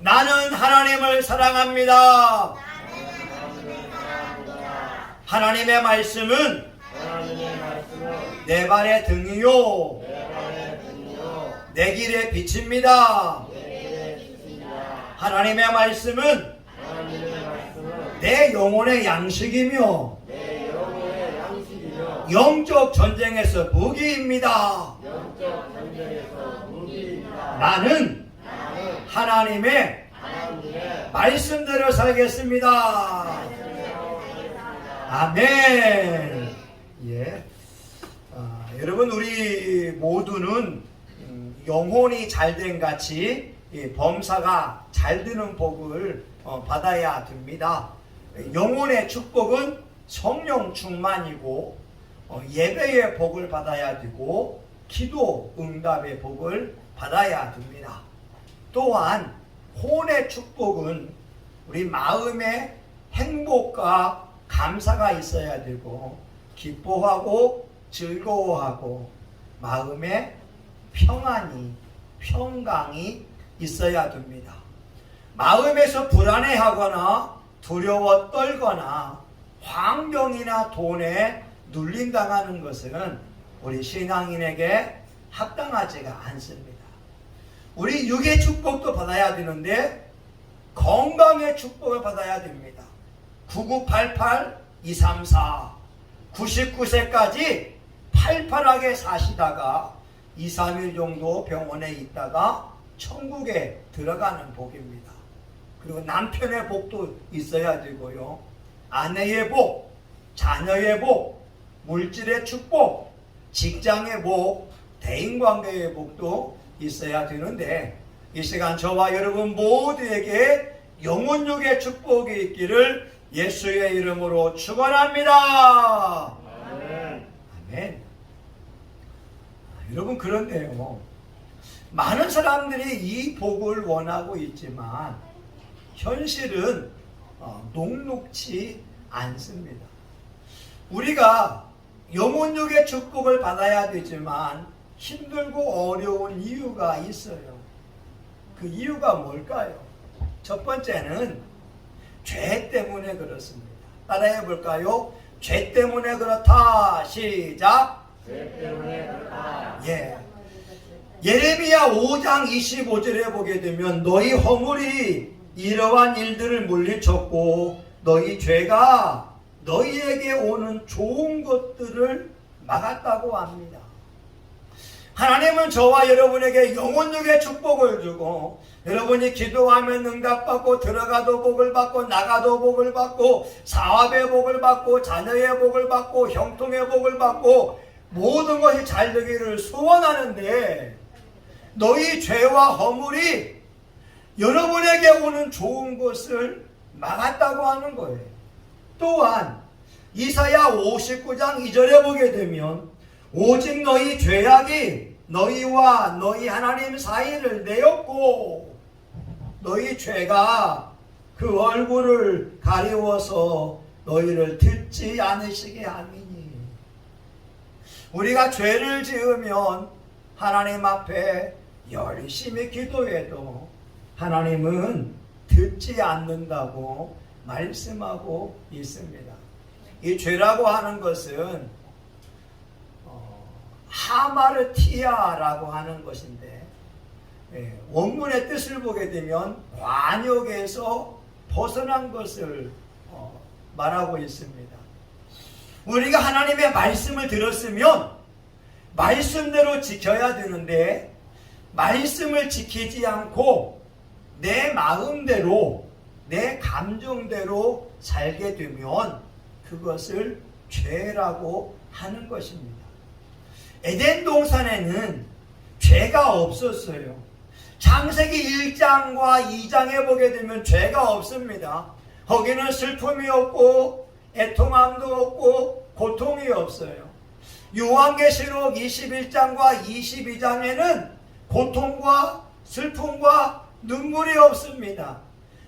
나는 하나님을 사랑합니다. 하나님의 말씀은 내 발의 등이요 내 길의 빛입니다. 하나님의 말씀은 내 영혼의 양식이며 영적 전쟁에서 무기입니다. 나는 하나님의 말씀대로 살겠습니다. 아멘. 예. 여러분, 우리 모두는 영혼이 잘된 같이 범사가 잘 되는 복을 받아야 됩니다. 영혼의 축복은 성령 충만이고 예배의 복을 받아야 되고 기도 응답의 복을 받아야 됩니다. 또한 혼의 축복은 우리 마음의 행복과 감사가 있어야 되고 기뻐하고 즐거워하고 마음의 평강이 있어야 됩니다. 마음에서 불안해하거나 두려워 떨거나 환경이나 돈에 눌림당하는 것은 우리 신앙인에게 합당하지가 않습니다. 우리 육의 축복도 받아야 되는데 건강의 축복을 받아야 됩니다. 9988-234 99세까지 팔팔하게 사시다가 2-3일 정도 병원에 있다가 천국에 들어가는 복입니다. 그리고 남편의 복도 있어야 되고요. 아내의 복, 자녀의 복, 물질의 축복, 직장의 복, 대인관계의 복도 있어야 되는데 이 시간 저와 여러분 모두에게 영혼육의 축복이 있기를 예수의 이름으로 축원합니다. 아멘. 아멘. 여러분, 그런데요, 많은 사람들이 이 복을 원하고 있지만 현실은 녹록지 않습니다. 우리가 영혼육의 축복을 받아야 되지만 힘들고 어려운 이유가 있어요. 그 이유가 뭘까요? 첫 번째는 죄 때문에 그렇습니다. 따라해 볼까요? 죄 때문에 그렇다. 시작. 죄 때문에 그렇다. 예. 예레미야 5장 25절에 보게 되면 너희 허물이 이러한 일들을 물리쳤고 너희 죄가 너희에게 오는 좋은 것들을 막았다고 합니다. 하나님은 저와 여러분에게 영혼육의 축복을 주고 여러분이 기도하면 응답받고 들어가도 복을 받고 나가도 복을 받고 사업의 복을 받고 자녀의 복을 받고 형통의 복을 받고 모든 것이 잘 되기를 소원하는데 너희 죄와 허물이 여러분에게 오는 좋은 것을 막았다고 하는 거예요. 또한 이사야 59장 2절에 보게 되면 오직 너희 죄악이 너희와 너희 하나님 사이를 내었고 너희 죄가 그 얼굴을 가리워서 너희를 듣지 않으시게 함이니. 우리가 죄를 지으면 하나님 앞에 열심히 기도해도 하나님은 듣지 않는다고 말씀하고 있습니다. 이 죄라고 하는 것은 하마르티아라고 하는 것인데 원문의 뜻을 보게 되면 관역에서 벗어난 것을 말하고 있습니다. 우리가 하나님의 말씀을 들었으면 말씀대로 지켜야 되는데 말씀을 지키지 않고 내 마음대로 내 감정대로 살게 되면 그것을 죄라고 하는 것입니다. 에덴 동산에는 죄가 없었어요. 창세기 1장과 2장에 보게 되면 죄가 없습니다. 거기는 슬픔이 없고 애통함도 없고 고통이 없어요. 요한계시록 21장과 22장에는 고통과 슬픔과 눈물이 없습니다.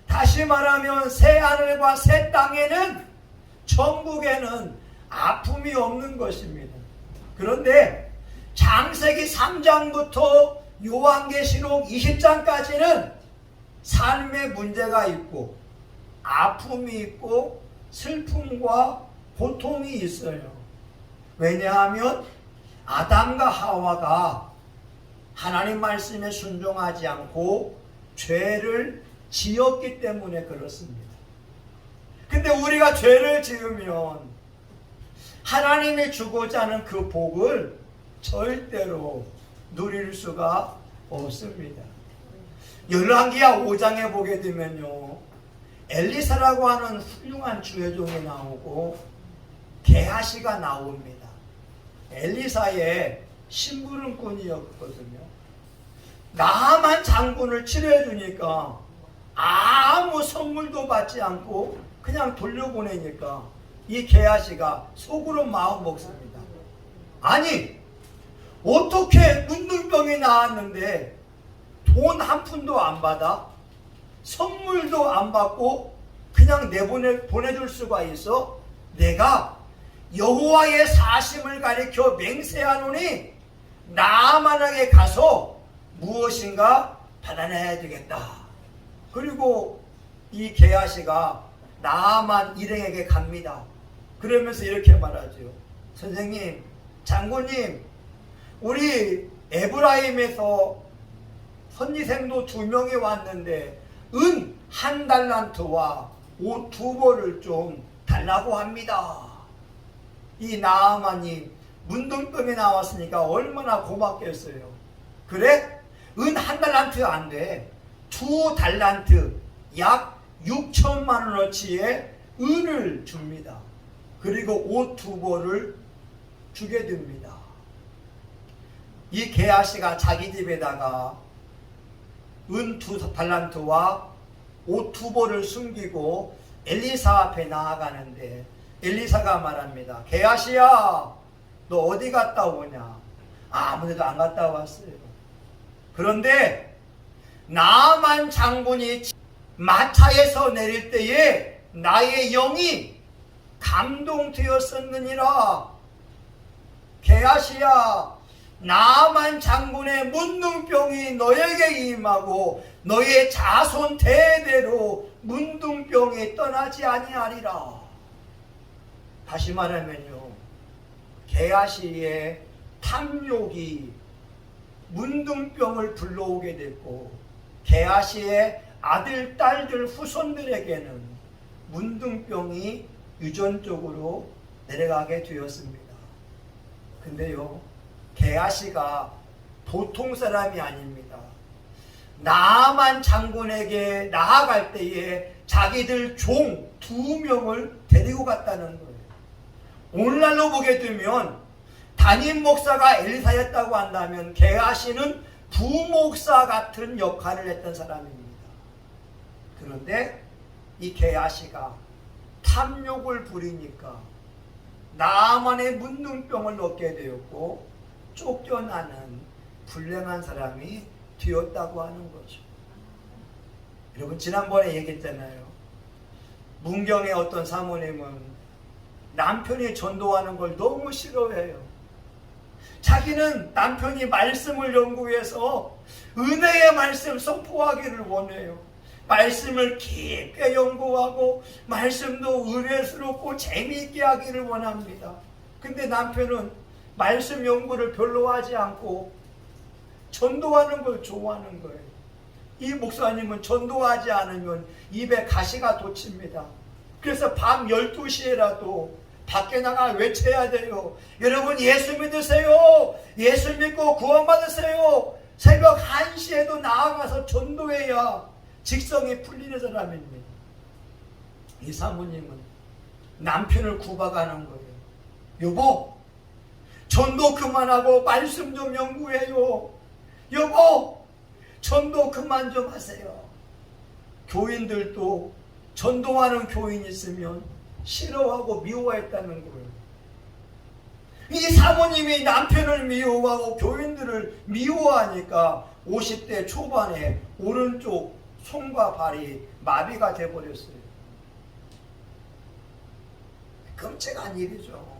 다시 말하면 새 하늘과 새 땅에는 천국에는 아픔이 없는 것입니다. 그런데 창세기 3장부터 요한계시록 20장까지는 삶에 문제가 있고 아픔이 있고 슬픔과 고통이 있어요. 왜냐하면 아담과 하와가 하나님 말씀에 순종하지 않고 죄를 지었기 때문에 그렇습니다. 근데 우리가 죄를 지으면 하나님이 주고자 하는 그 복을 절대로 누릴 수가 없습니다. 열왕기하 5장에 보게 되면요, 엘리사라고 하는 훌륭한 주회종이 나오고 게하시가 나옵니다. 엘리사의 심부름꾼이었거든요. 나만 장군을 치료해 주니까 아무 선물도 받지 않고 그냥 돌려보내니까 이 게하시가 속으로 마음 먹습니다. 아니, 어떻게 문둥병이 나왔는데 돈 한 푼도 안 받아? 선물도 안 받고 그냥 보내줄 수가 있어? 내가 여호와의 사심을 가리켜 맹세하노니 나아만에게 가서 무엇인가 받아내야 되겠다. 그리고 이 게하시가 나아만 일행에게 갑니다. 그러면서 이렇게 말하죠. 선생님, 장군님, 우리 에브라임에서 선지생도 2명이 왔는데 은 1달란트와 옷 2벌을 좀 달라고 합니다. 이 나아만이 문둥병이 나왔으니까 얼마나 고맙겠어요. 그래? 은 1달란트 안 돼. 2달란트, 약 6천만 원어치의 은을 줍니다. 그리고 옷 2벌을 주게 됩니다. 이 게하시가 자기 집에다가 은 2달란트와 옷 2벌을 숨기고 엘리사 앞에 나아가는데 엘리사가 말합니다. 게하시야, 너 어디 갔다 오냐? 아무데도 안 갔다 왔어요. 그런데 나아만 장군이 마차에서 내릴 때에 나의 영이 감동되었었느니라. 게하시야, 나아만 장군의 문둥병이 너에게 임하고 너의 자손 대대로 문둥병이 떠나지 아니하리라. 다시 말하면요, 게하시의 탐욕이 문둥병을 불러오게 됐고 게하시의 아들, 딸들, 후손들에게는 문둥병이 유전적으로 내려가게 되었습니다. 근데요, 게하시가 보통 사람이 아닙니다. 나아만 장군에게 나아갈 때에 자기들 종 2명을 데리고 갔다는 거예요. 오늘날로 보게 되면 담임 목사가 엘리사였다고 한다면 게하시는 부목사 같은 역할을 했던 사람입니다. 그런데 이 게하시가 탐욕을 부리니까 나아만의 문둥병을 얻게 되었고 쫓겨나는 불행한 사람이 되었다고 하는 거죠. 여러분, 지난번에 얘기했잖아요. 문경의 어떤 사모님은 남편이 전도하는 걸 너무 싫어해요. 자기는 남편이 말씀을 연구해서 은혜의 말씀 선포하기를 원해요. 말씀을 깊게 연구하고 말씀도 은혜스럽고 재미있게 하기를 원합니다. 근데 남편은 말씀 연구를 별로 하지 않고 전도하는 걸 좋아하는 거예요. 이 목사님은 전도하지 않으면 입에 가시가 돋칩니다. 그래서 밤 12시에라도 밖에 나가 외쳐야 돼요. 여러분, 예수 믿으세요. 예수 믿고 구원받으세요. 새벽 1시에도 나아가서 전도해야 직성이 풀리는 사람입니다. 이 사모님은 남편을 구박하는 거예요. 여보, 전도 그만하고 말씀 좀 연구해요. 여보, 전도 그만 좀 하세요. 교인들도 전도하는 교인 있으면 싫어하고 미워했다는 거예요. 이 사모님이 남편을 미워하고 교인들을 미워하니까 50대 초반에 오른쪽 손과 발이 마비가 돼버렸어요. 끔찍한 일이죠.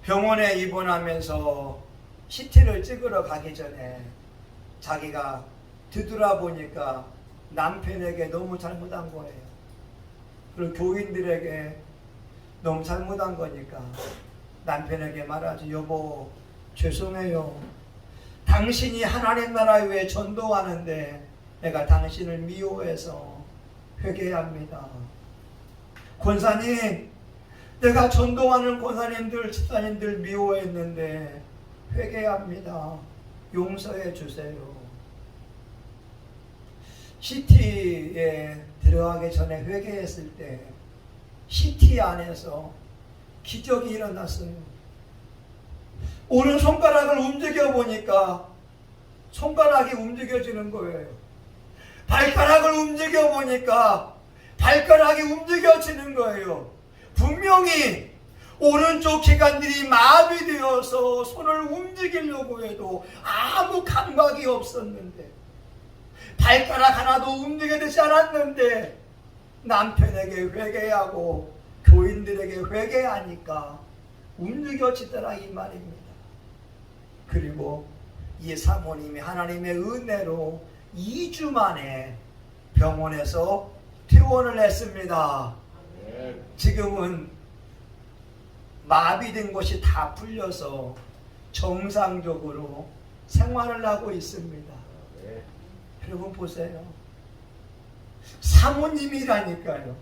병원에 입원하면서 CT를 찍으러 가기 전에 자기가 뒤돌아보니까 남편에게 너무 잘못한 거예요. 그리고 교인들에게 너무 잘못한 거니까 남편에게 말하죠. 여보, 죄송해요. 당신이 하나님 나라 위에 전도하는데 내가 당신을 미워해서 회개합니다. 권사님, 내가 전도하는 권사님들, 집사님들 미워했는데 회개합니다. 용서해 주세요. CT에 들어가기 전에 회개했을 때 CT 안에서 기적이 일어났어요. 오른손가락을 움직여 보니까 손가락이 움직여지는 거예요. 발가락을 움직여 보니까 발가락이 움직여지는 거예요. 분명히 오른쪽 기관들이 마비되어서 손을 움직이려고 해도 아무 감각이 없었는데, 발가락 하나도 움직여지지 않았는데 남편에게 회개하고 교인들에게 회개하니까 움직여지더라 이 말입니다. 그리고 이 사모님이 하나님의 은혜로 2주 만에 병원에서 퇴원을 했습니다. 지금은 마비된 것이 다 풀려서 정상적으로 생활을 하고 있습니다. 여러분 보세요. 사모님이라니까요.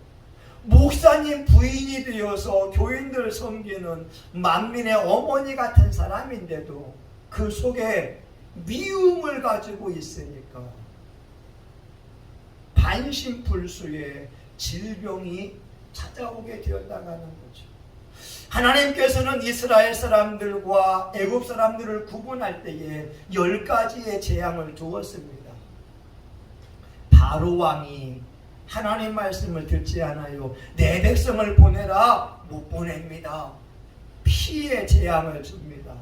목사님 부인이 되어서 교인들 섬기는 만민의 어머니 같은 사람인데도 그 속에 미움을 가지고 있으니까 반신불수의 질병이 찾아오게 되었다가는 거죠. 하나님께서는 이스라엘 사람들과 애굽 사람들을 구분할 때에 10가지의 재앙을 두었습니다. 바로 왕이 하나님 말씀을 듣지 않아요. 내 백성을 보내라. 못 보냅니다. 피의 재앙을 줍니다.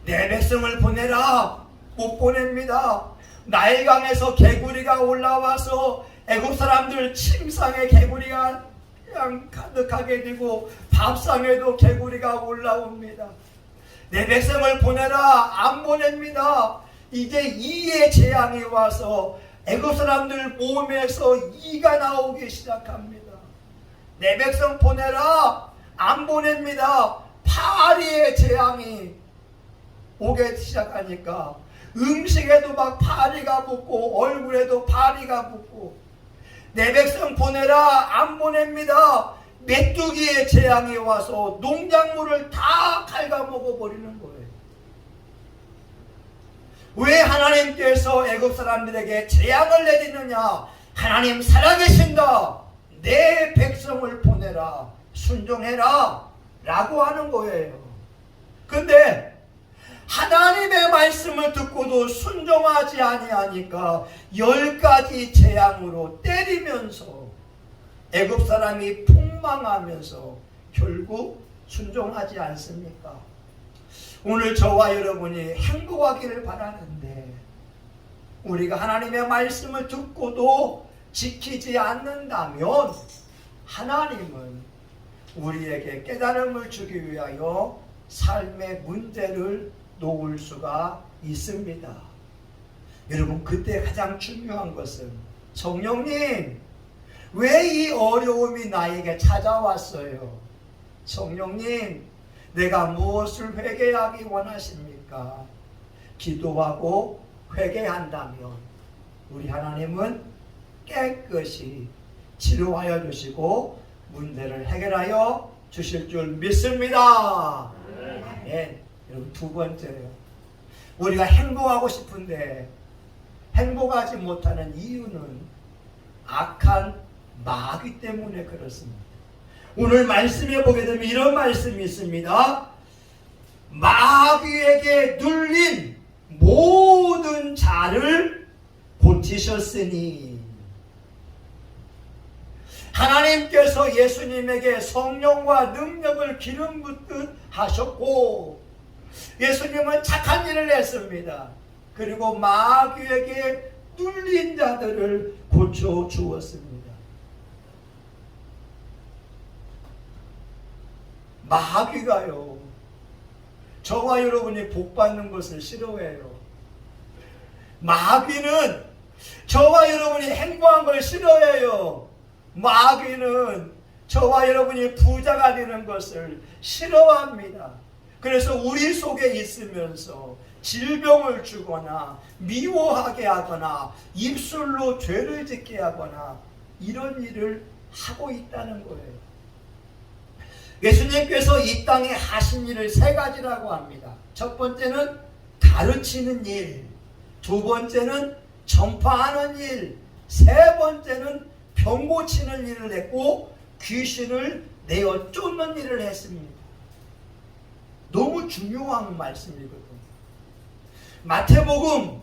내 백성을 보내라. 못 보냅니다. 나일강에서 개구리가 올라와서 애굽 사람들 침상에 개구리가 그냥 가득하게 되고 밥상에도 개구리가 올라옵니다. 내 백성을 보내라. 안 보냅니다. 이제 이의 재앙이 와서 애굽 사람들 몸에서 이가 나오기 시작합니다. 내 백성 보내라. 안 보냅니다. 파리의 재앙이 오기 시작하니까 음식에도 막 파리가 붙고 얼굴에도 파리가 붙고, 내 백성 보내라. 안 보냅니다. 메뚜기의 재앙이 와서 농작물을 다 갉아먹어 버리는 거예요. 왜 하나님께서 애굽 사람들에게 재앙을 내리느냐? 하나님 살아계신다. 내 백성을 보내라. 순종해라. 라고 하는 거예요. 근데 하나님의 말씀을 듣고도 순종하지 아니하니까 10가지 재앙으로 때리면서 애굽 사람이 폭망하면서 결국 순종하지 않습니까? 오늘 저와 여러분이 행복하기를 바라는데 우리가 하나님의 말씀을 듣고도 지키지 않는다면 하나님은 우리에게 깨달음을 주기 위하여 삶의 문제를 놓을 수가 있습니다. 여러분, 그때 가장 중요한 것은 성령님, 왜 이 어려움이 나에게 찾아왔어요? 성령님, 내가 무엇을 회개하기 원하십니까? 기도하고 회개한다면 우리 하나님은 깨끗이 치료하여 주시고 문제를 해결하여 주실 줄 믿습니다. 아멘. 여러분, 두 번째요. 우리가 행복하고 싶은데 행복하지 못하는 이유는 악한 마귀 때문에 그렇습니다. 오늘 말씀에 보게 되면 이런 말씀이 있습니다. 마귀에게 눌린 모든 자를 고치셨으니. 하나님께서 예수님에게 성령과 능력을 기름 붓듯 하셨고, 예수님은 착한 일을 했습니다. 그리고 마귀에게 눌린 자들을 고쳐 주었습니다. 마귀가요, 저와 여러분이 복 받는 것을 싫어해요. 마귀는 저와 여러분이 행복한 걸 싫어해요. 마귀는 저와 여러분이 부자가 되는 것을 싫어합니다. 그래서 우리 속에 있으면서 질병을 주거나 미워하게 하거나 입술로 죄를 짓게 하거나 이런 일을 하고 있다는 거예요. 예수님께서 이 땅에 하신 일을 세 가지라고 합니다. 첫 번째는 가르치는 일, 두 번째는 전파하는 일, 세 번째는 병 고치는 일을 했고 귀신을 내어 쫓는 일을 했습니다. 너무 중요한 말씀이거든요. 마태복음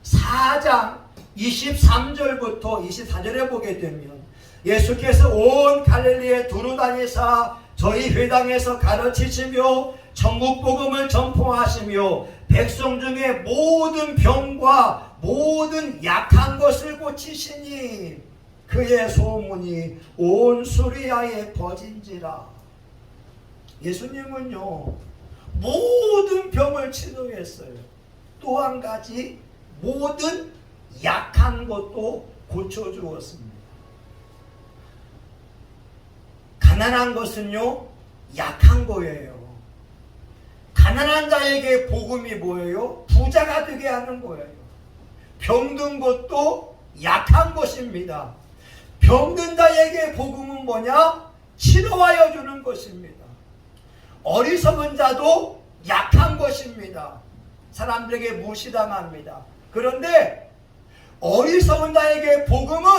4장 23절부터 24절에 보게 되면 예수께서 온 갈릴리에 두루 다니사 저희 회당에서 가르치시며 천국 복음을 전포하시며 백성 중에 모든 병과 모든 약한 것을 고치시니 그의 소문이 온 수리아에 퍼진지라. 예수님은요 모든 병을 치료했어요. 또 한 가지 모든 약한 것도 고쳐주었습니다. 가난한 것은요 약한 거예요. 가난한 자에게 복음이 뭐예요? 부자가 되게 하는 거예요. 병든 것도 약한 것입니다. 병든 자에게 복음은 뭐냐? 치료하여 주는 것입니다. 어리석은 자도 약한 것입니다. 사람들에게 무시당합니다. 그런데 어리석은 자에게 복음은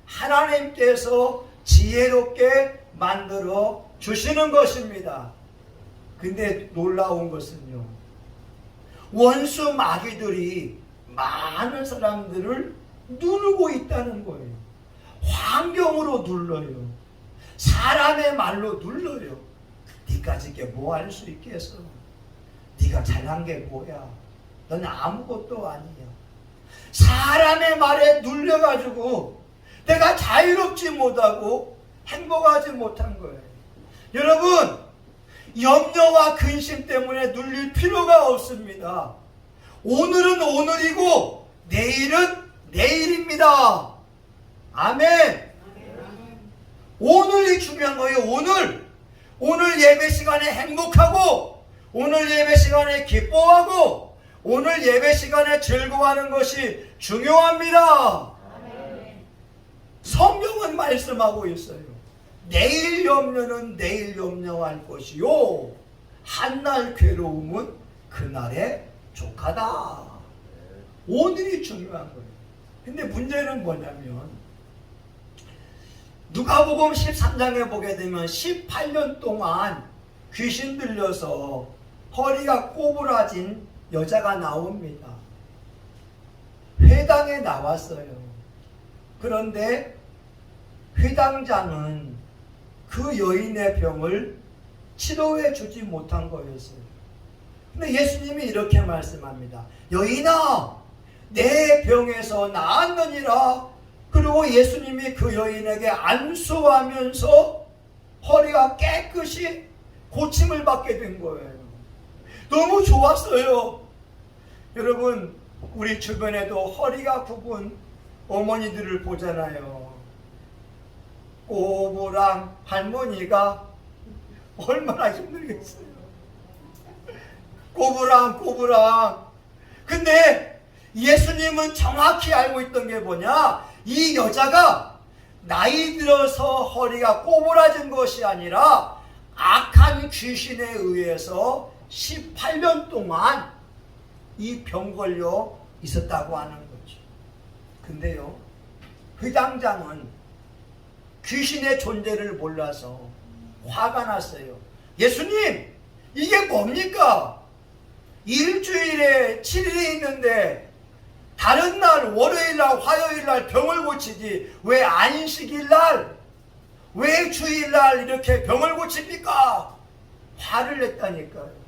하나님께서 지혜롭게 만들어 주시는 것입니다. 근데 놀라운 것은요, 원수 마귀들이 많은 사람들을 누르고 있다는 거예요. 환경으로 눌러요. 사람의 말로 눌러요. 네가 저게 뭐 할 수 있겠어? 네가 잘한 게 뭐야? 넌 아무것도 아니야. 사람의 말에 눌려가지고 내가 자유롭지 못하고 행복하지 못한 거예요. 여러분, 염려와 근심 때문에 눌릴 필요가 없습니다. 오늘은 오늘이고 내일은 내일입니다. 아멘. 오늘이 중요한 거예요. 오늘 예배 시간에 행복하고 오늘 예배 시간에 기뻐하고 오늘 예배 시간에 즐거워하는 것이 중요합니다. 성경은 말씀하고 있어요. 내일 염려는 내일 염려할 것이요 한날 괴로움은 그날에 족하다. 오늘이 중요한 거예요. 근데 문제는 뭐냐면 누가복음 13장에 보게 되면 18년 동안 귀신 들려서 허리가 꼬부라진 여자가 나옵니다. 회당에 나왔어요. 그런데 회당장은 그 여인의 병을 치료해 주지 못한 거였어요. 근데 예수님이 이렇게 말씀합니다. 여인아, 내 병에서 나았느니라. 그리고 예수님이 그 여인에게 안수하면서 허리가 깨끗이 고침을 받게 된 거예요. 너무 좋았어요. 여러분, 우리 주변에도 허리가 굽은 어머니들을 보잖아요. 꼬부랑 할머니가 얼마나 힘들겠어요. 꼬부랑. 근데 예수님은 정확히 알고 있던 게 뭐냐? 이 여자가 나이 들어서 허리가 꼬부라진 것이 아니라 악한 귀신에 의해서 18년 동안 이 병 걸려 있었다고 하는 거죠. 근데요, 회당장은 귀신의 존재를 몰라서 화가 났어요. 예수님, 이게 뭡니까? 일주일에 7일이 있는데 다른 날 월요일날 화요일날 병을 고치지 왜 안식일날 왜 주일날 이렇게 병을 고칩니까? 화를 냈다니까요.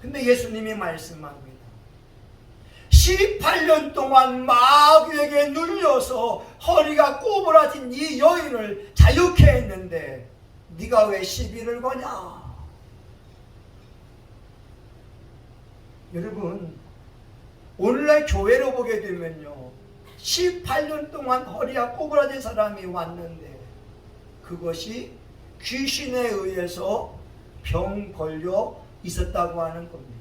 근데 예수님이 말씀합니다. 18년 동안 마귀에게 눌려서 허리가 꼬부라진 이 여인을 자유케 했는데 네가 왜 시비를 거냐? 여러분, 오늘날 교회로 보게 되면요, 18년 동안 허리가 꼬부라진 사람이 왔는데 그것이 귀신에 의해서 병 걸려 있었다고 하는 겁니다.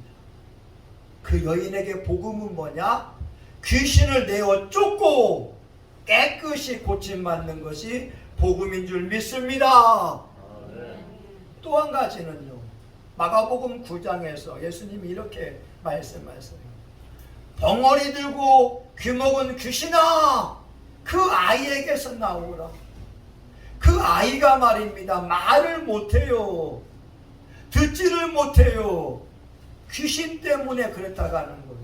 그 여인에게 복음은 뭐냐? 귀신을 내어 쫓고 깨끗이 고침받는 것이 복음인 줄 믿습니다. 또 한 가지는요, 마가복음 9장에서 예수님이 이렇게 말씀하세요. 벙어리 들고 귀먹은 귀신아, 그 아이에게서 나오라. 그 아이가 말입니다, 말을 못해요. 듣지를 못해요. 귀신 때문에 그렇다고 하는 거예요.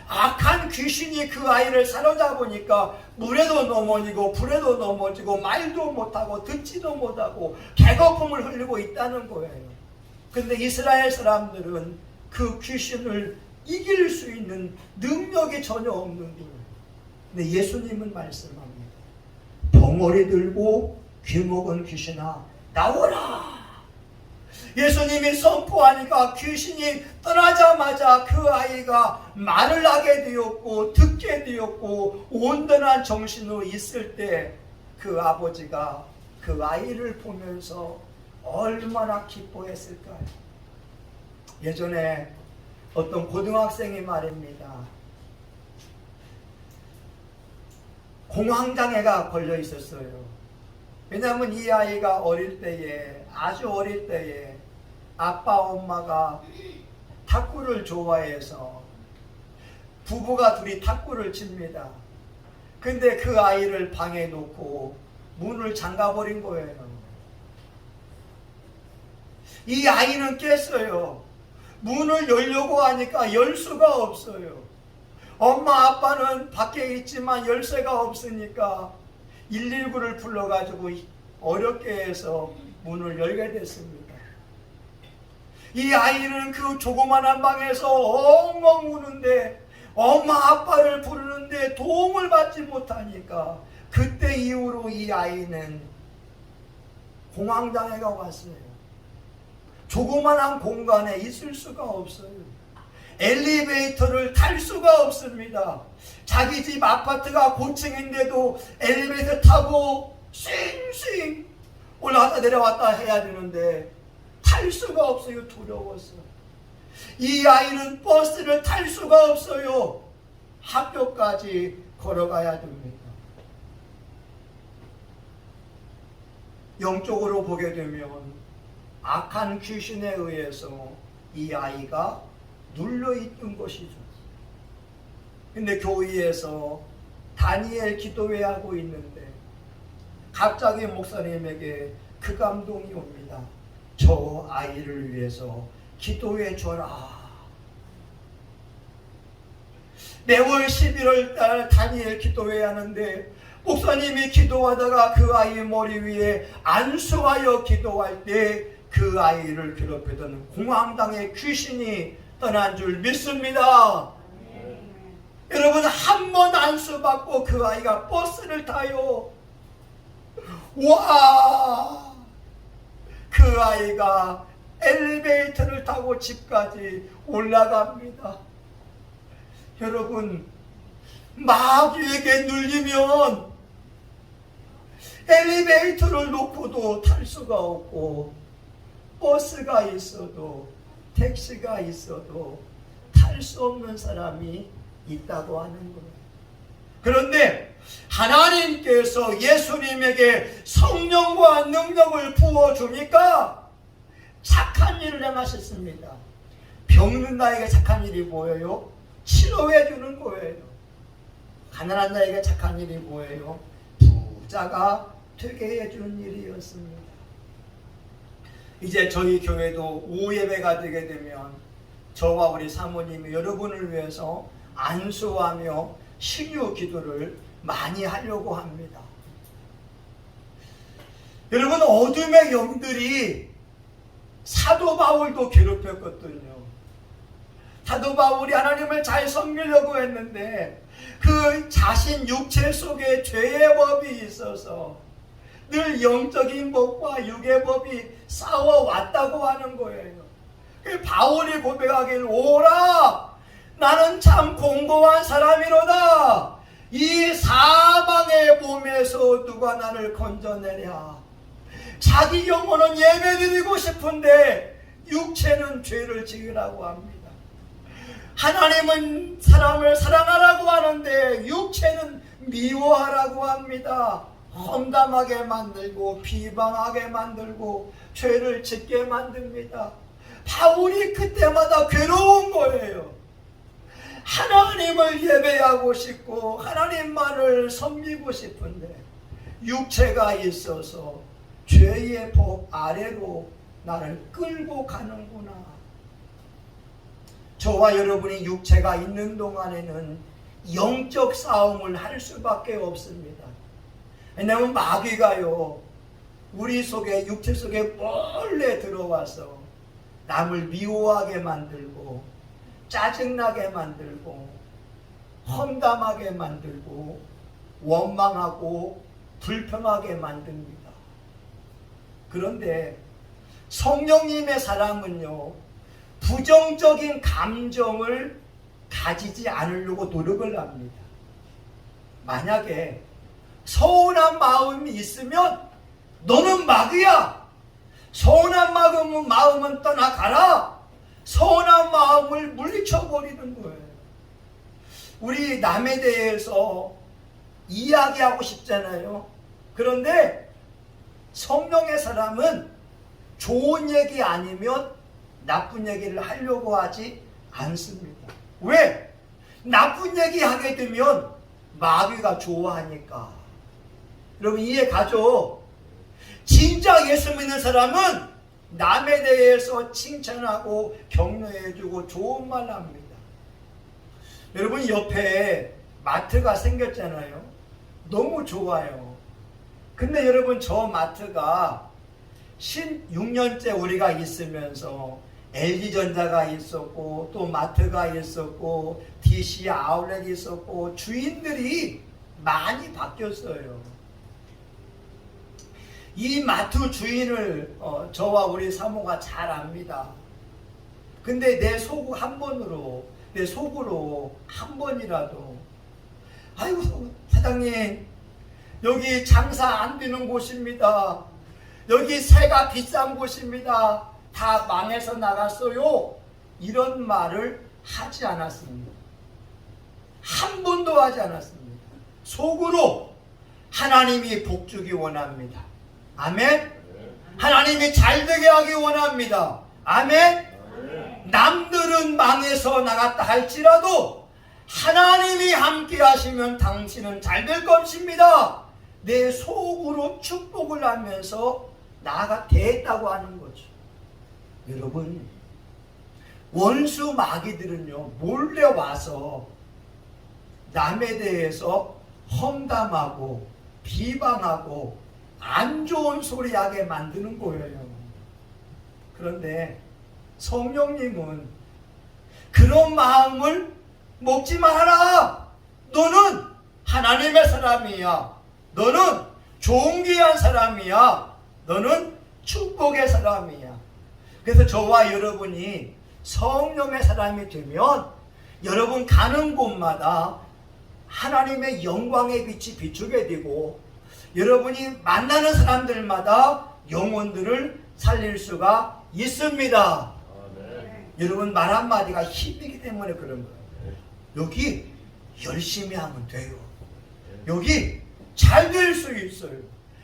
악한 귀신이 그 아이를 사로잡으니까 물에도 넘어지고 불에도 넘어지고 말도 못하고 듣지도 못하고 개거품을 흘리고 있다는 거예요. 근데 이스라엘 사람들은 그 귀신을 이길 수 있는 능력이 전혀 없는 거예요. 근데 예수님은 말씀합니다. 벙어리 들고 귀먹은 귀신아, 나오라. 예수님이 선포하니까 귀신이 떠나자마자 그 아이가 말을 하게 되었고 듣게 되었고 온전한 정신으로 있을 때 그 아버지가 그 아이를 보면서 얼마나 기뻐했을까요? 예전에 어떤 고등학생이 말입니다, 공황장애가 걸려 있었어요. 왜냐하면 이 아이가 어릴 때에, 아주 어릴 때에 아빠 엄마가 탁구를 좋아해서 부부가 둘이 탁구를 칩니다. 근데 그 아이를 방에 놓고 문을 잠가버린 거예요. 이 아이는 깼어요. 문을 열려고 하니까 열 수가 없어요. 엄마 아빠는 밖에 있지만 열쇠가 없으니까 119를 불러가지고 어렵게 해서 문을 열게 됐습니다. 이 아이는 그 조그만한 방에서 엉엉 우는데 엄마 아빠를 부르는데 도움을 받지 못하니까 그때 이후로 이 아이는 공황장애가 왔어요. 조그만한 공간에 있을 수가 없어요. 엘리베이터를 탈 수가 없습니다. 자기 집 아파트가 고층인데도 엘리베이터 타고 싱싱 올라갔다 내려왔다 해야 되는데 탈 수가 없어요. 두려워서. 이 아이는 버스를 탈 수가 없어요. 학교까지 걸어가야 됩니다. 영적으로 보게 되면 악한 귀신에 의해서 이 아이가 눌려있던 것이죠. 근데 교회에서 다니엘 기도회 하고 있는데 갑자기 목사님에게 그 감동이 옵니다. 저 아이를 위해서 기도해 줘라. 매월 11월 달 다니엘 기도회 하는데 목사님이 기도하다가 그 아이 머리 위에 안수하여 기도할 때 그 아이를 괴롭히던 공황당의 귀신이 떠난 줄 믿습니다. 여러분, 한 번 안수받고 그 아이가 버스를 타요. 와! 그 아이가 엘리베이터를 타고 집까지 올라갑니다. 여러분, 마귀에게 눌리면 엘리베이터를 놓고도 탈 수가 없고 버스가 있어도 택시가 있어도 탈 수 없는 사람이 있다고 하는 거예요. 그런데 하나님께서 예수님에게 성령과 능력을 부어주니까 착한 일을 행하셨습니다. 병든 자에게 착한 일이 뭐예요? 치료해 주는 거예요. 가난한 자에게 착한 일이 뭐예요? 부자가 되게 해주는 일이었습니다. 이제 저희 교회도 오후 예배가 되게 되면 저와 우리 사모님이 여러분을 위해서 안수하며 신유 기도를 많이 하려고 합니다. 여러분, 어둠의 영들이 사도 바울도 괴롭혔거든요. 사도 바울이 하나님을 잘 섬기려고 했는데 그 자신 육체 속에 죄의 법이 있어서 늘 영적인 법과 육의 법이 싸워왔다고 하는 거예요. 바울이 고백하길, 오라! 나는 참 공고한 사람이로다. 이 사망의 몸에서 누가 나를 건져내랴. 자기 영혼은 예배드리고 싶은데 육체는 죄를 지으라고 합니다. 하나님은 사람을 사랑하라고 하는데 육체는 미워하라고 합니다. 험담하게 만들고 비방하게 만들고 죄를 짓게 만듭니다. 바울이 그때마다 괴로운 거예요. 하나님을 예배하고 싶고 하나님만을 섬기고 싶은데 육체가 있어서 죄의 법 아래로 나를 끌고 가는구나. 저와 여러분이 육체가 있는 동안에는 영적 싸움을 할 수밖에 없습니다. 왜냐하면 마귀가요, 우리 속에, 육체 속에 몰래 들어와서 남을 미워하게 만들고 짜증나게 만들고 험담하게 만들고 원망하고 불평하게 만듭니다. 그런데 성령님의 사람은요, 부정적인 감정을 가지지 않으려고 노력을 합니다. 만약에 서운한 마음이 있으면 너는 마귀야. 서운한 마음은 떠나가라. 서운한 마음을 물리쳐버리는 거예요. 우리 남에 대해서 이야기하고 싶잖아요. 그런데 성령의 사람은 좋은 얘기 아니면 나쁜 얘기를 하려고 하지 않습니다. 왜? 나쁜 얘기 하게 되면 마귀가 좋아하니까. 여러분 이해 가죠? 진짜 예수 믿는 사람은 남에 대해서 칭찬하고 격려해주고 좋은 말 합니다. 여러분 옆에 마트가 생겼잖아요. 너무 좋아요. 근데 여러분 저 마트가 16년째 우리가 있으면서 LG전자가 있었고 또 마트가 있었고 DC 아울렛이 있었고 주인들이 많이 바뀌었어요. 이 마트 주인을 저와 우리 사모가 잘 압니다. 근데 내 속으로 한 번이라도 아이고 사장님 여기 장사 안 되는 곳입니다. 여기 새가 비싼 곳입니다. 다 망해서 나갔어요. 이런 말을 하지 않았습니다. 한 번도 하지 않았습니다. 속으로 하나님이 복주기 원합니다. 아멘. 하나님이 잘되게 하기 원합니다. 아멘. 남들은 망해서 나갔다 할지라도 하나님이 함께 하시면 당신은 잘될 것입니다. 내 속으로 축복을 하면서 나가 됐다고 하는 거죠. 여러분 원수 마귀들은요 몰래 와서 남에 대해서 험담하고 비방하고 안 좋은 소리 하게 만드는 거예요. 그런데 성령님은 그런 마음을 먹지 말아라. 너는 하나님의 사람이야. 너는 존귀한 사람이야. 너는 축복의 사람이야. 그래서 저와 여러분이 성령의 사람이 되면 여러분 가는 곳마다 하나님의 영광의 빛이 비추게 되고 여러분이 만나는 사람들마다 영혼들을 살릴 수가 있습니다. 여러분 말 한마디가 힘이기 때문에 그런 거예요. 여기 열심히 하면 돼요. 여기 잘 될 수 있어요.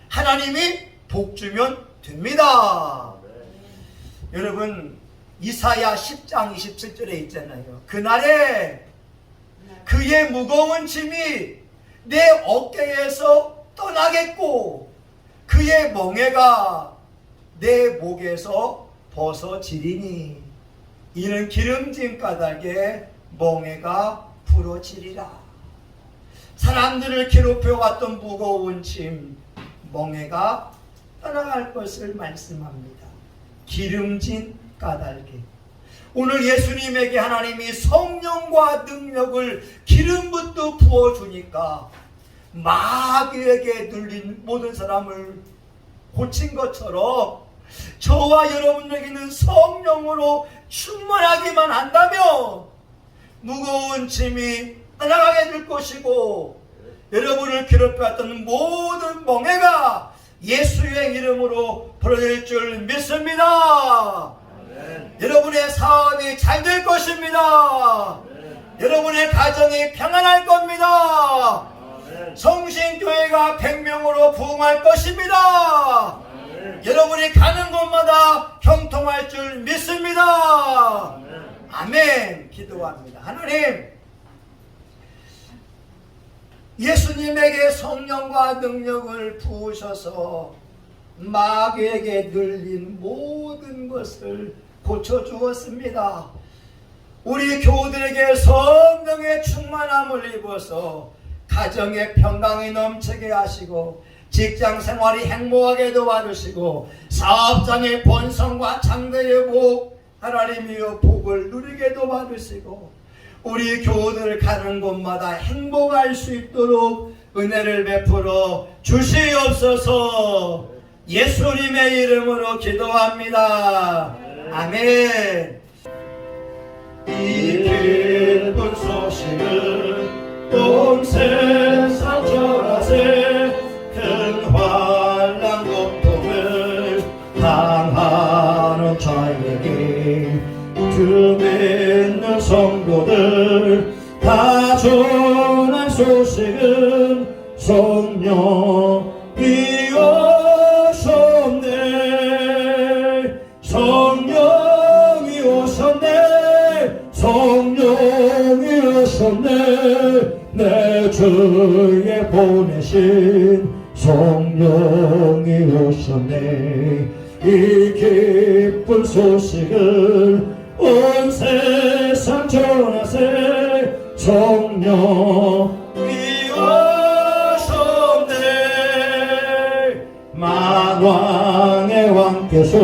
하나님이 복 주면 됩니다. 여러분 이사야 10장 27절에 있잖아요. 그날에 그의 무거운 짐이 내 어깨에서 떠나겠고 그의 멍에가 내 목에서 벗어지리니 이는 기름진 까닭에 멍에가 풀어지리라. 사람들을 괴롭혀왔던 무거운 짐 멍에가 떠나갈 것을 말씀합니다. 기름진 까닭에. 오늘 예수님에게 하나님이 성령과 능력을 기름부터 부어주니까 마귀에게 눌린 모든 사람을 고친 것처럼 저와 여러분에게는 성령으로 충만하기만 한다면 무거운 짐이 떠나가게 될 것이고, 여러분을 괴롭혔던 모든 멍해가 예수의 이름으로 풀어질 줄 믿습니다. 여러분의 사업이 잘 될 것입니다. 여러분의 가정이 평안할 겁니다. 성신교회가 100명으로 부흥할 것입니다. 여러분이 가는 곳마다 형통할 줄 믿습니다. 아멘. 기도합니다. 하나님, 예수님에게 성령과 능력을 부으셔서 마귀에게 늘린 모든 것을 고쳐주었습니다. 우리 교우들에게 성령의 충만함을 입어서 가정의 평강이 넘치게 하시고, 직장 생활이 행복하게 도와주시고, 사업장의 번성과 장래의 복, 하나님이여 복을 누리게 도와주시고, 우리 교우들 가는 곳마다 행복할 수 있도록 은혜를 베풀어 주시옵소서. 예수님의 이름으로 기도합니다. 아멘. 이 기쁜 소식을 온 세상 전하세. 큰 환난 고통을 당하는 자에게 주 믿는 성도들 다 전한 소식은 성령이 오셨네. 성령이 오셨네. 성령이 오셨네. 내 주에 보내신 성령이 오셨네. 이 기쁜 소식을 온 세상 전하세. 성령이 오셨네. 만왕의 왕께서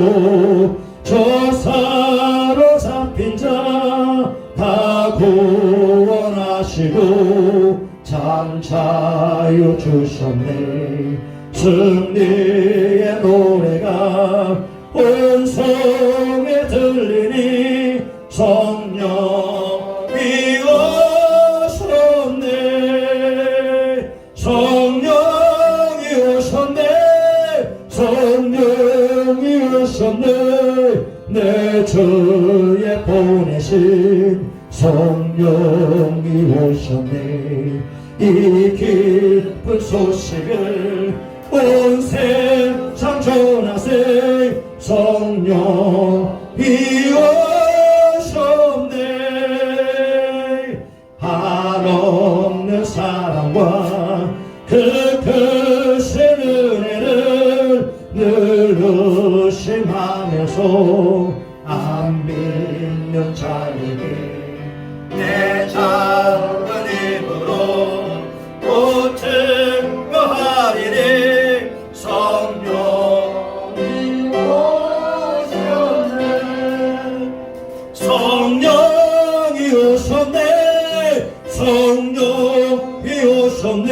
저 사로잡힌 자 다 구원하시고 잠자유 주셨네. 승리의 노래가 온 성에 들리니 성령이 오셨네. 성령이 오셨네. 성령이 오셨네. 내 주에 보내신 성령이 오셨네. 이 기쁜 소식을 온 세상 전하세. 성령이 오셨네. 한없는 사랑과 그 크신 은혜를 늘 의심하면서 안 믿는 자에게 내 작은 힘으로 곧 증거하리니 성령이 오셨네. 성령이 오셨네. 성령이 오셨네.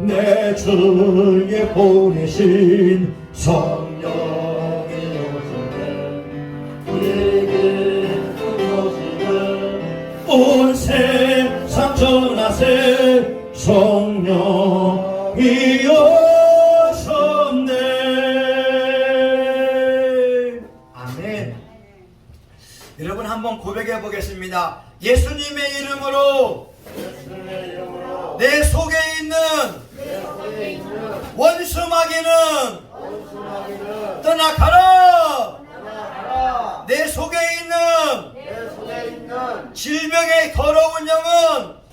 내 주에 보내신 성령이 오셨네. 온 세상 전하세. 성령이 오셨네. 아멘. 여러분 한번 고백해 보겠습니다. 예수님의 이름으로 내 속에 있는 원수마귀는 떠나가라. 내 속에 있는 질병의 더러운 영은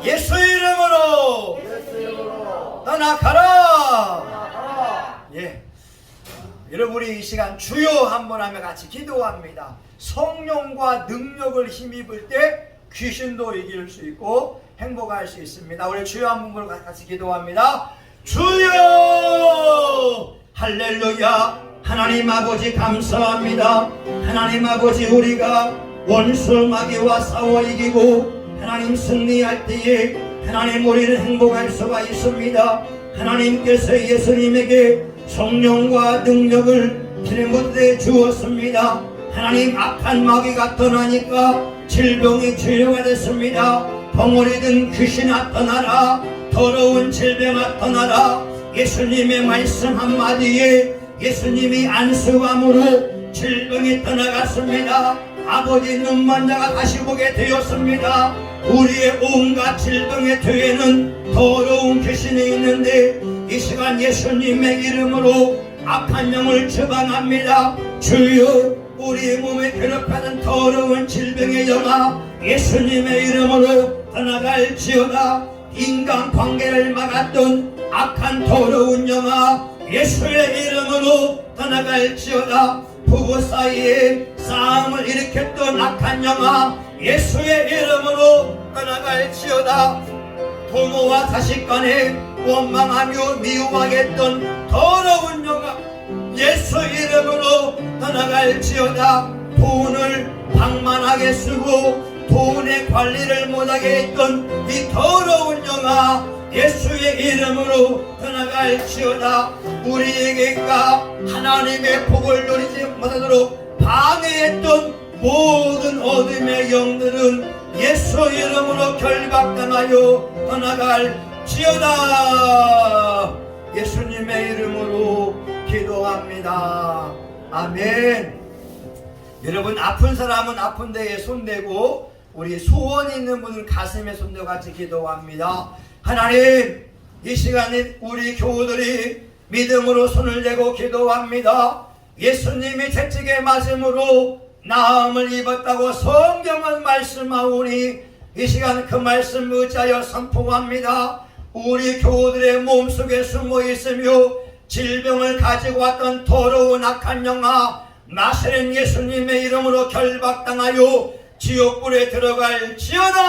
예수 이름으로 떠나가라. 예. 여러분이 이 시간 주여 한번 하며 같이 기도합니다. 성령과 능력을 힘입을 때 귀신도 이길 수 있고 행복할 수 있습니다. 우리 주여 한번 같이 기도합니다. 주여 할렐루야. 하나님 아버지 감사합니다. 하나님 아버지, 우리가 원수 마귀와 싸워 이기고 하나님 승리할 때에 하나님 우리는 행복할 수가 있습니다. 하나님께서 예수님에게 성령과 능력을 기름부터 주었습니다. 하나님 악한 마귀가 떠나니까 질병이 치료가 됐습니다. 덩어리든 귀신아 떠나라, 더러운 질병아 떠나라. 예수님의 말씀 한마디에 예수님이 안수함으로 질병이 떠나갔습니다. 아버지 눈먼자가 다시 보게 되었습니다. 우리의 온갖 질병의 뒤에는 더러운 귀신이 있는데 이 시간 예수님의 이름으로 악한 영을 처방합니다. 주여, 우리 몸에 괴롭히는 더러운 질병의 영아 예수님의 이름으로 떠나갈지어다. 인간관계를 막았던 악한 더러운 영아 예수의 이름으로 떠나갈지어다. 부부 사이에 싸움을 일으켰던 악한 영아 예수의 이름으로 떠나갈지어다. 부모와 자식 간에 원망하며 미워하겠던 더러운 영아 예수 이름으로 떠나갈지어다. 돈을 방만하게 쓰고 돈의 관리를 못하게 했던 이 더러운 영아 예수의 이름으로 떠나갈지어다. 우리에게가 하나님의 복을 누리지 못하도록 방해했던 모든 어둠의 영들은 예수 이름으로 결박당하여 떠나갈지어다. 예수님의 이름으로 기도합니다. 아멘. 여러분, 아픈 사람은 아픈 데에 손대고 우리 소원 있는 분은 가슴에 손대고 같이 기도합니다. 하나님, 이 시간에 우리 교우들이 믿음으로 손을 대고 기도합니다. 예수님이 채찍에 맞음으로 나음을 입었다고 성경은 말씀하오니 이 시간 그 말씀 의지하여 선포합니다. 우리 교우들의 몸속에 숨어 있으며 질병을 가지고 왔던 더러운 악한 영아 나사렛 예수님의 이름으로 결박당하여 지옥불에 들어갈지어다.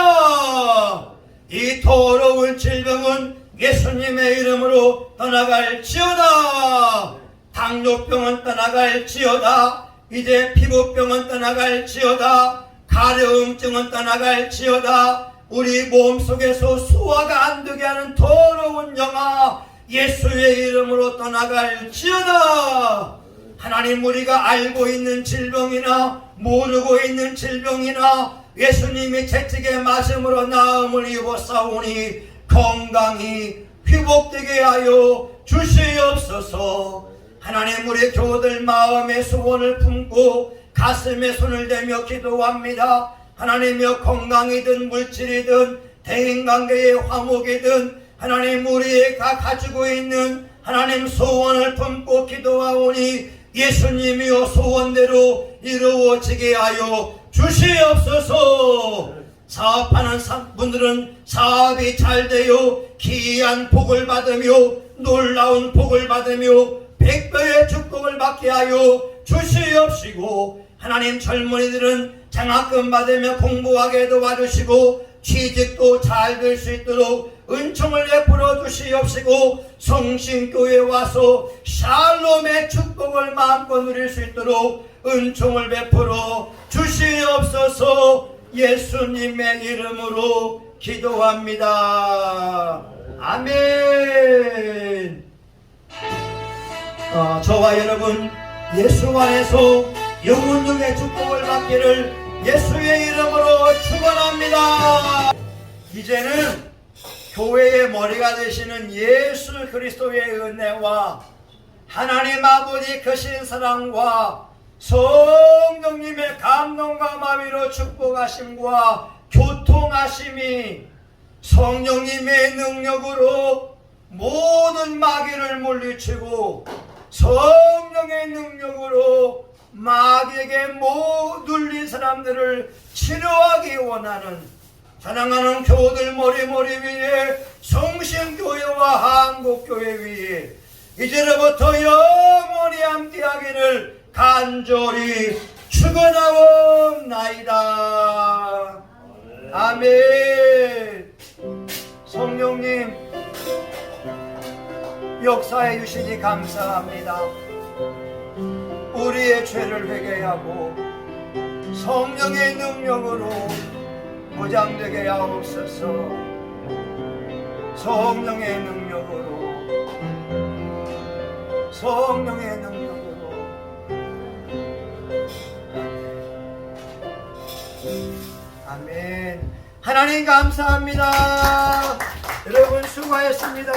이 더러운 질병은 예수님의 이름으로 떠나갈지어다. 당뇨병은 떠나갈지어다. 이제 피부병은 떠나갈지어다. 가려움증은 떠나갈지어다. 우리 몸속에서 소화가 안 되게 하는 더러운 영아 예수의 이름으로 떠나갈지어다. 하나님, 우리가 알고 있는 질병이나 모르고 있는 질병이나 예수님이 채찍에 맞음으로 나음을 입었사오니 건강히 회복되게 하여 주시옵소서. 하나님, 우리 교우들 마음의 소원을 품고 가슴에 손을 대며 기도합니다. 하나님여, 건강이든 물질이든 대인관계의 화목이든 하나님, 우리가 가지고 있는 하나님 소원을 품고 기도하오니 예수님이여 소원대로 이루어지게 하여 주시옵소서. 사업하는 분들은 사업이 잘 되어 기이한 복을 받으며 놀라운 복을 받으며 백배의 축복을 받게 하여 주시옵시고, 하나님 젊은이들은 장학금 받으며 공부하게 도와주시고 취직도 잘 될 수 있도록 은총을 베풀어 주시옵시고, 성신교회에 와서 샬롬의 축복을 마음껏 누릴 수 있도록 은총을 베풀어 주시옵소서. 예수님의 이름으로 기도합니다. 아멘. 저와 여러분 예수 안에서 영혼중의 축복을 받기를 예수의 이름으로 축원합니다. 이제는 교회의 머리가 되시는 예수 그리스도의 은혜와 하나님 아버지 크신 사랑과 성령님의 감동과 마비로 축복하심과 교통하심이 성령님의 능력으로 모든 마귀를 물리치고 성령의 능력으로 마귀에게 못 눌린 사람들을 치료하기 원하는 사랑하는 교우들 머리 위에 성신교회와 한국교회 위에 이제로부터 영원히 함께하기를 간절히 축원하옵나이다. 아멘. 성령님 역사해 주시니 감사합니다. 우리의 죄를 회개하고 성령의 능력으로 무장되게 하옵소서. 성령의 능력으로, 성령의 능력으로. 아멘. 하나님 감사합니다. 여러분 수고하셨습니다.